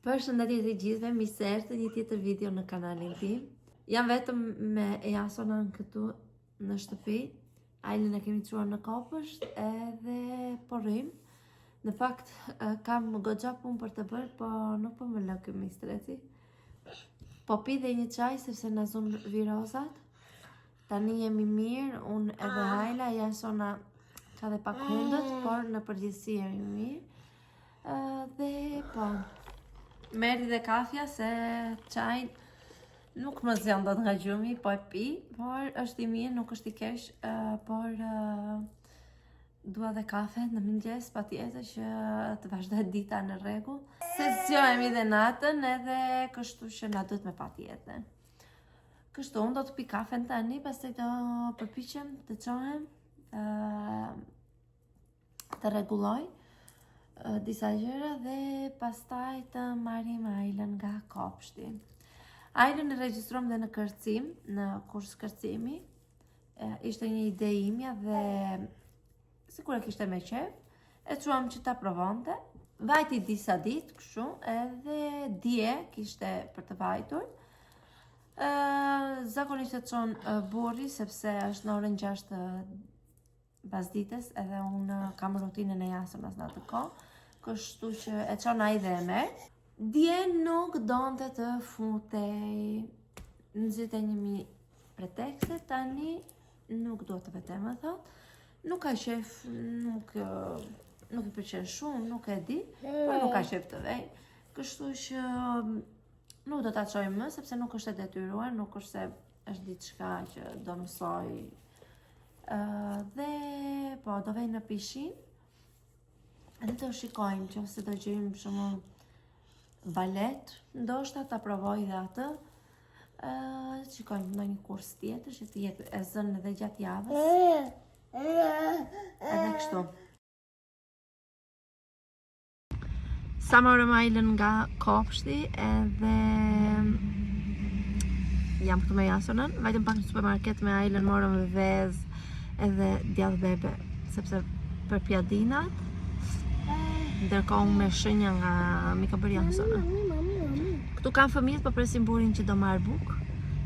Përshëndetje të gjithëve, mirë se erdhët një tjetër video në kanalin tim. Jam vetëm me Jasonën këtu në shtëpi. Ajlën e kemi çuar në kopësht edhe po rrim. Në fakt kam goxha punë për të bërë, po nuk po më lë ky mistreci. Po pi dhe një çaj sepse na zon virozat. Tani jemi mirë, unë edhe Ajla, Jasona ka dhe pak hundët, por në përgjithësi jemi mirë. Dhe po merri dhe kafja se çaj nuk më zjan dot nga gjumi, po e pi, por është i mirë, nuk është i keq, por dua dhe kafe në mëngjes patjetër që të vazhdoj dita në rregull. Se zgjohemi dhe natën edhe kështu që na duhet me patjetër. Kështu unë do të pi kafen tani, pastaj do përpiqem të çohem, të rregulloj disa gjëra dhe pastaj të marrim Ajlën nga kopshti. Ajlën e regjistrom dhe në kërcim, në kurs kërcimi. Ishte një ide imja dhe sikur e kishte me qef. E çuam që ta provonte. Vajti disa ditë kështu, edhe dje kishte për të vajtur. Zakonisht e çon burri sepse është në orën 6 pasdites, edhe unë kam rutinën e Jasonës në atë kohë. Kështu që e çon ai dhe e merr. Dje nuk donte të futej. Nxite një pretekste, tani nuk do të vetem më thot. Nuk ka qef, nuk i pëlqen shumë, nuk e di, por nuk ka qef të vej. Kështu që nuk do ta çoj më sepse nuk është e detyruar, nuk është se është diçka që do mësoj. Dhe po do vej në pishin. Edhe të shikojmë që ose do gjejmë shumë balet, ndoshta ta provoj dhe atë. Shikojmë ndonjë kurs tjetër që të jetë e zënë edhe gjatë javës. Edhe kështu. Sa morëm Ajlën nga kopshti edhe jam këtu me Jasonën. Vajtëm pak në supermarket me Ajlën, morëm vezë edhe djath bebe, sepse për pjadinat. Ndërkohë me shenja nga mi ka bërë Jasona. Këtu kanë fëmijët, po presim burin që do marrë bukë.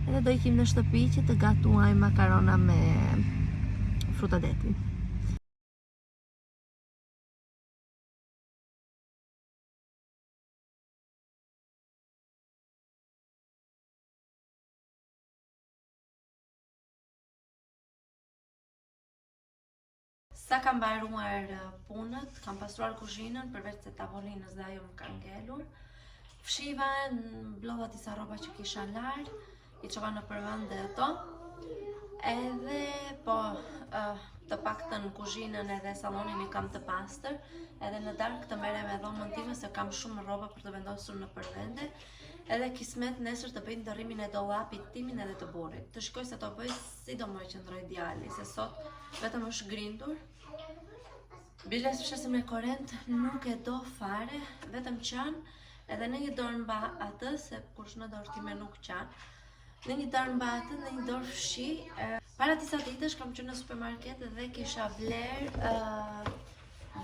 Edhe do ikim në shtëpi që të gatuaj makarona me frutadeti. Sa kam mbaruar punët, kam pastruar kuzhinën, përveç se tavolinës dhe ajo më ka ngelur. Fshiva, mblodha disa rroba që kisha larë, i çova në përvend dhe ato. Edhe po, të paktën kuzhinën edhe sallonin i kam të pastër, edhe në darkë të merrem me dhomën time se kam shumë rroba për të vendosur në përvende. Edhe kismet nesër të bëj ndërrimin e dollapit timin edhe të burrit. Të shkoj se to bëj si do më qëndroj djali, se sot vetëm është grindur. Biles fshesim me korrent nuk e do fare, vetëm qan, edhe në një dorë mba atë, se kush në dorë time nuk qan. Në një dorë mba atë, në një dorë fshi. Para disa ditësh kam qenë në supermarket dhe kisha vler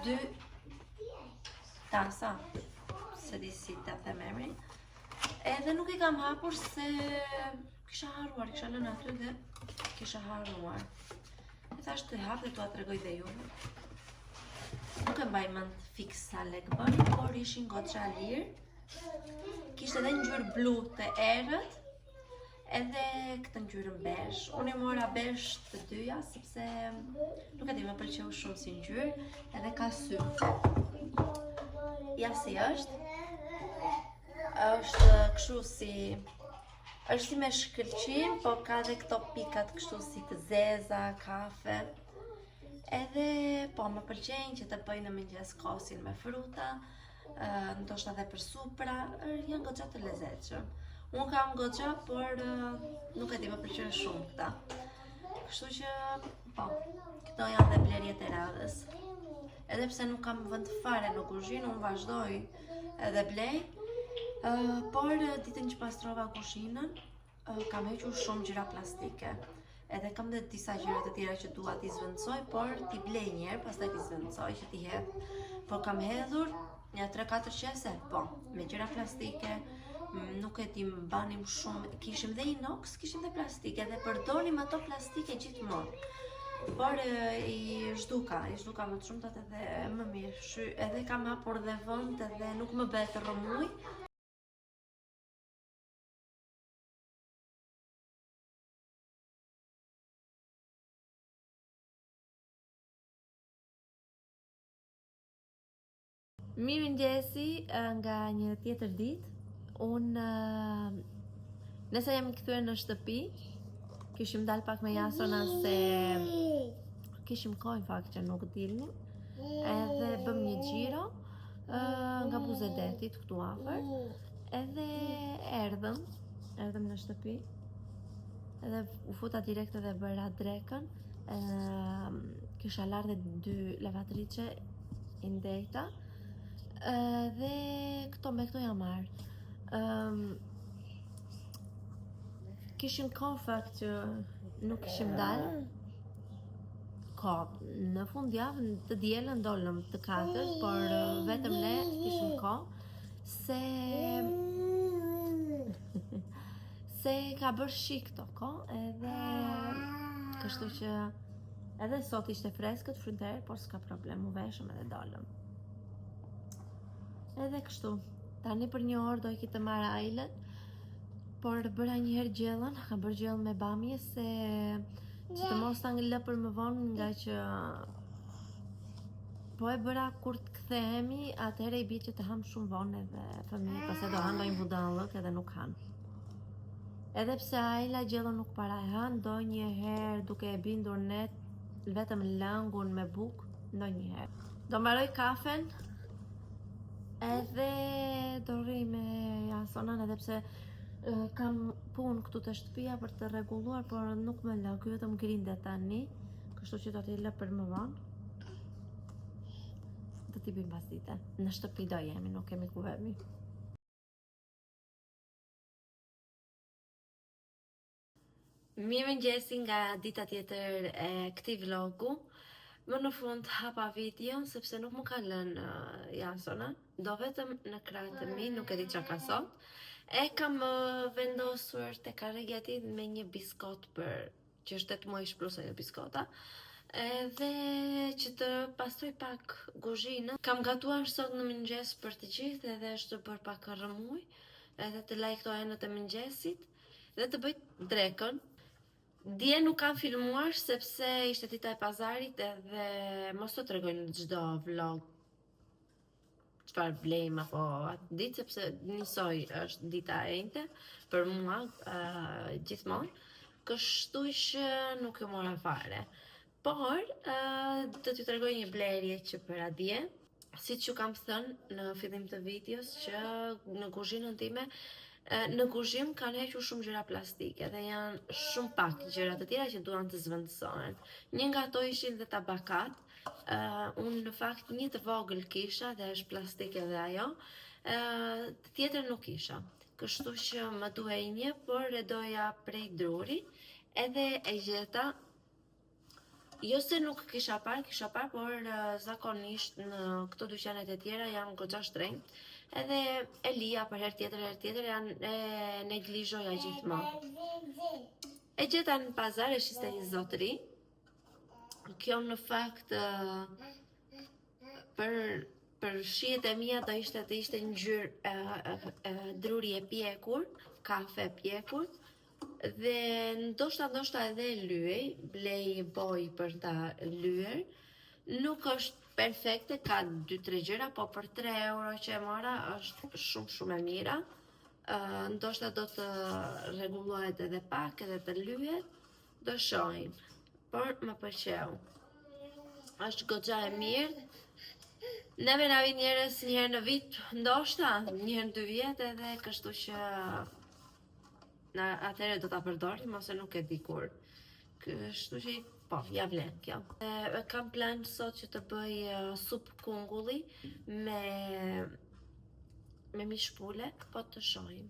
2 tasa, se di si ta them emrin. Edhe nuk i kam hapur se kisha harruar, kisha lënë aty dhe kisha harruar. E thash të hap dhe t'ua tregoj dhe juve. Nuk e mbaj mend fiks sa lek bëni, por ishin goxha lirë. Kishte edhe ngjyrë blu të errët, edhe këtë ngjyrën bezh. Unë i mora bezh të dyja sepse nuk e di, më pëlqeu shumë si ngjyrë, edhe ka sy. Ja si është. Është kështu si është si me shkëlqim, po ka dhe këto pikat kështu si të zeza, kafe. Edhe po më pëlqejnë që të bëj në mëngjes kosin me fruta, ndoshta edhe për supra, janë goxha të lezetshëm. Unë kam goxha, por nuk e di, më pëlqejnë shumë këta. Kështu që po, këto janë dhe blerjet e radhës. Edhe pse nuk kam vend fare në kuzhinë, unë vazhdoj edhe blej. Por ditën që pastrova kuzhinën, kam hequr shumë gjëra plastike. Edhe kam dhe disa gjëra të tjera që dua t'i zvendësoj, por t'i blej njerë, pastaj t'i zvendësoj që t'i hedh. Por kam hedhur ja 3-4 qese, po, me gjëra plastike, nuk e di më banim shumë, kishim dhe inox, kishim dhe plastike, dhe përdorim ato plastike gjithmonë. Por i zhduka më të shumtat edhe më mirë, edhe kam hapur dhe vend edhe nuk më bëhet të rrëmuj. Mirëmëngjesi nga një tjetër ditë. Unë nëse jam kthyer në shtëpi, kishim dalë pak me Jasona se kishim kohë në fakt që nuk dilnim, edhe bëm një xhiro nga Buzedetit këtu afër, edhe erdhëm në shtëpi, edhe u futa direkt edhe bëra drekën, kisha larë dhe 2 lavatriçe i ndejta, dhe me këto jam marrë. Kishim kohë fakt që nuk kishim dalë. Në fundjavë të dielën dolëm të 4, por vetëm ne kishim kohë se ka bërë shi këto kohë, edhe kështu që edhe sot ishte freskët frynter, por s'ka problem, u veshëm edhe dolëm. Edhe kështu, tani për një orë do i kitë marrë ajlen, por bëra njëherë gjellën, ka bërë gjellën me bamje se që të mos ta ngëllë për më vonë, nga që po e bëra kur të kthehemi, atëherë i bie që të ham shumë vonë edhe fëmijët, pastaj do hanë ndonjë budallëk edhe nuk hanë. Edhe pse ajla gjellën nuk para e hanë, ndonjëherë duke e bindur net vetëm lëngun me bukë, ndonjëherë. Do mbaroj kafen, edhe do rri me Jasonan, edhe pse kam punë këtu të shtëpia për të rregulluar, por nuk më lë, ky vetëm grinde tani, kështu që do t'i lë për më vonë. Do t'i bëjmë pasdite. Në shtëpi do jemi, nuk kemi ku vemi. Mirëmëngjesi nga dita tjetër e këtij vlogu. Më në fund hapa video sepse nuk më ka lënë Jasona, do vetëm në krahët e mi, nuk e di çka ka sot. E kam vendosur te karregja e tij me një biskot që është 8 muaj shpruse ajo biskota, edhe që të pastroj pak kuzhinën. Kam gatuar sot në mëngjes për të gjithë, edhe është bërë pak rrëmuj, edhe të laj këto enët e mëngjesit dhe të bëj drekën. Dje nuk kam filmuar sepse ishte dita e pazarit, edhe mos të tregoj në çdo vlog çfarë blejmë apo atë ditë, sepse njësoj është dita e njëjte për mua gjithmonë, kështu që nuk e mora fare. Por do t'ju tregoj një blerje që bëra dje, siç ju kam thënë në fillim të videos, që në kuzhinën time në kuzhinë kanë hequr shumë gjëra plastike dhe janë shumë pak gjëra të tjera që duan të zvendësohen. Një nga ato ishin dhe tabakat. Unë në fakt një të vogël kisha dhe është plastike dhe ajo, të tjetër nuk kisha. Kështu që më duhej një, por e doja prej druri, edhe e gjeta. Jo se nuk kisha parë, por zakonisht në këto dyqanet e tjera janë goxha shtrenjtë, edhe e lija për herë tjetër, janë e neglizhoja gjithmonë. E gjeta në pazar, e shiste një zotëri. Kjo në fakt për shihet e mia do ishte ngjyrë druri e pjekur, kafe e pjekur, dhe ndoshta edhe lyej, blej boj për ta lyer. Nuk është perfekte, ka 2-3 gjëra, po për 3 euro që e mora është shumë e mira. Ndoshta do të rregullohet edhe pak, edhe të lyhet, do shohim. Por më pëlqeu. Është goxha e mirë. Neve na vin njerëz një herë në vit, ndoshta një herë në 2 vjet, edhe kështu që atëherë do ta përdorim, ose nuk e di kur. Kështu që po, ja vlen kjo. Kam plan sot që të bëj supë kungulli me mish pule, po të shohim.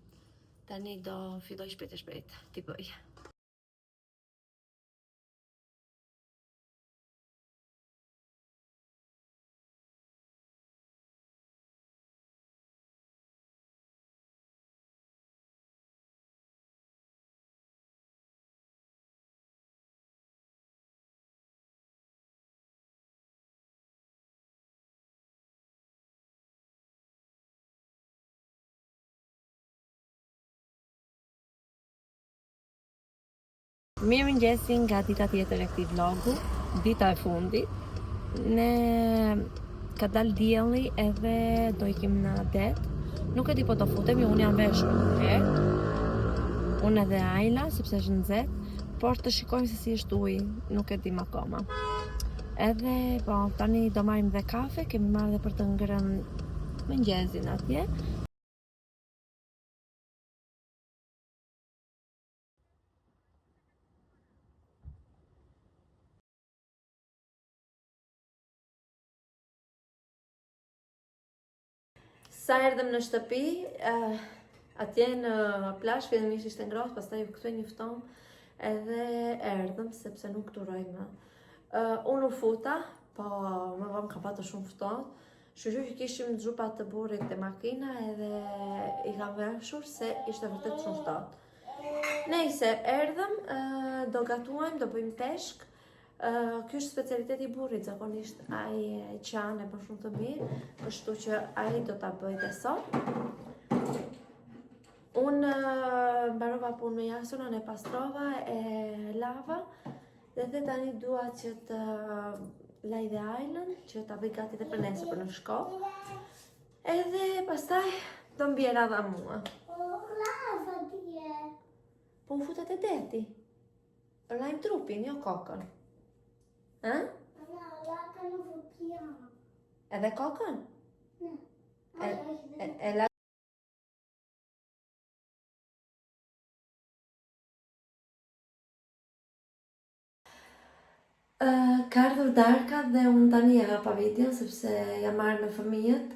Tani do filloj shpejt t'i bëj. Mirëmëngjesi nga dita tjetër e këtij vlogu, dita e fundit. Ne ka dalë dielli edhe do ikim në det. Nuk e di po do futemi, unë jam veshur herë. Unë edhe Ajla, sepse është nxehtë, por të shikojmë se si është uji, nuk e dim akoma. Edhe po, tani do marrim dhe kafe, kemi marrë dhe për të ngrënë mëngjesin atje. Sa erdhëm në shtëpi, atje në plazh fillimisht ishte ngrohtë, pastaj u kthye një ftomë, edhe erdhëm sepse nuk duroj më. Unë u futa, po më vonë ka patur shumë ftohtë. Kështu që kishim xhupa të burrit te makina edhe i kam veshur se ishte vërtet shumë ftohtë. Nejse, erdhëm, do gatuajmë, do bëjmë peshk. Ky është specialiteti i burrit, zakonisht ai qan e bën shumë të mirë, kështu që ai do ta bëj dhe sot. Unë mbarova punën me Jasonën, e pastrova, e lava, dhe tani dua që të laj dhe Ajlën, që ta bëj gati dhe për nesër për në shkollë. Edhe pastaj do mbjera dha mua. Po u futet e deti. Lajm trupin, jo kokën. Lakën u futja. Edhe kokën? Ka ardhur darka dhe unë tani e hapa videon sepse jam marrë me fëmijët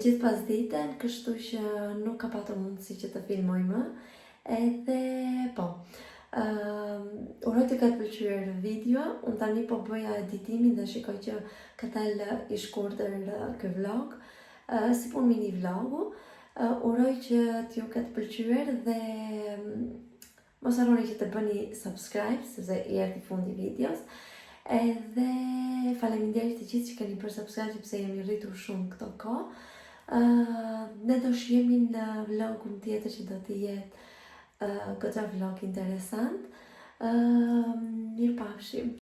gjithë pas ditën, kështu që nuk ka patur mundësi që të filmoj më. Edhe po, uroj të ketë pëlqyer video. Unë tani po bëja editimin dhe shikoj që ka dalë i shkurtër ky vlog, si pun mini vlogu. Uroj që t'ju ketë pëlqyer dhe mos harroni që të bëni subscribe sepse i erdhi fundi videos. Edhe faleminderit të gjithë që keni për subscribe sepse jemi rritur shumë këto kohë. Ne do shihemi në vlogun tjetër që do të jetë goxha vlog interesant. Mirupafshim.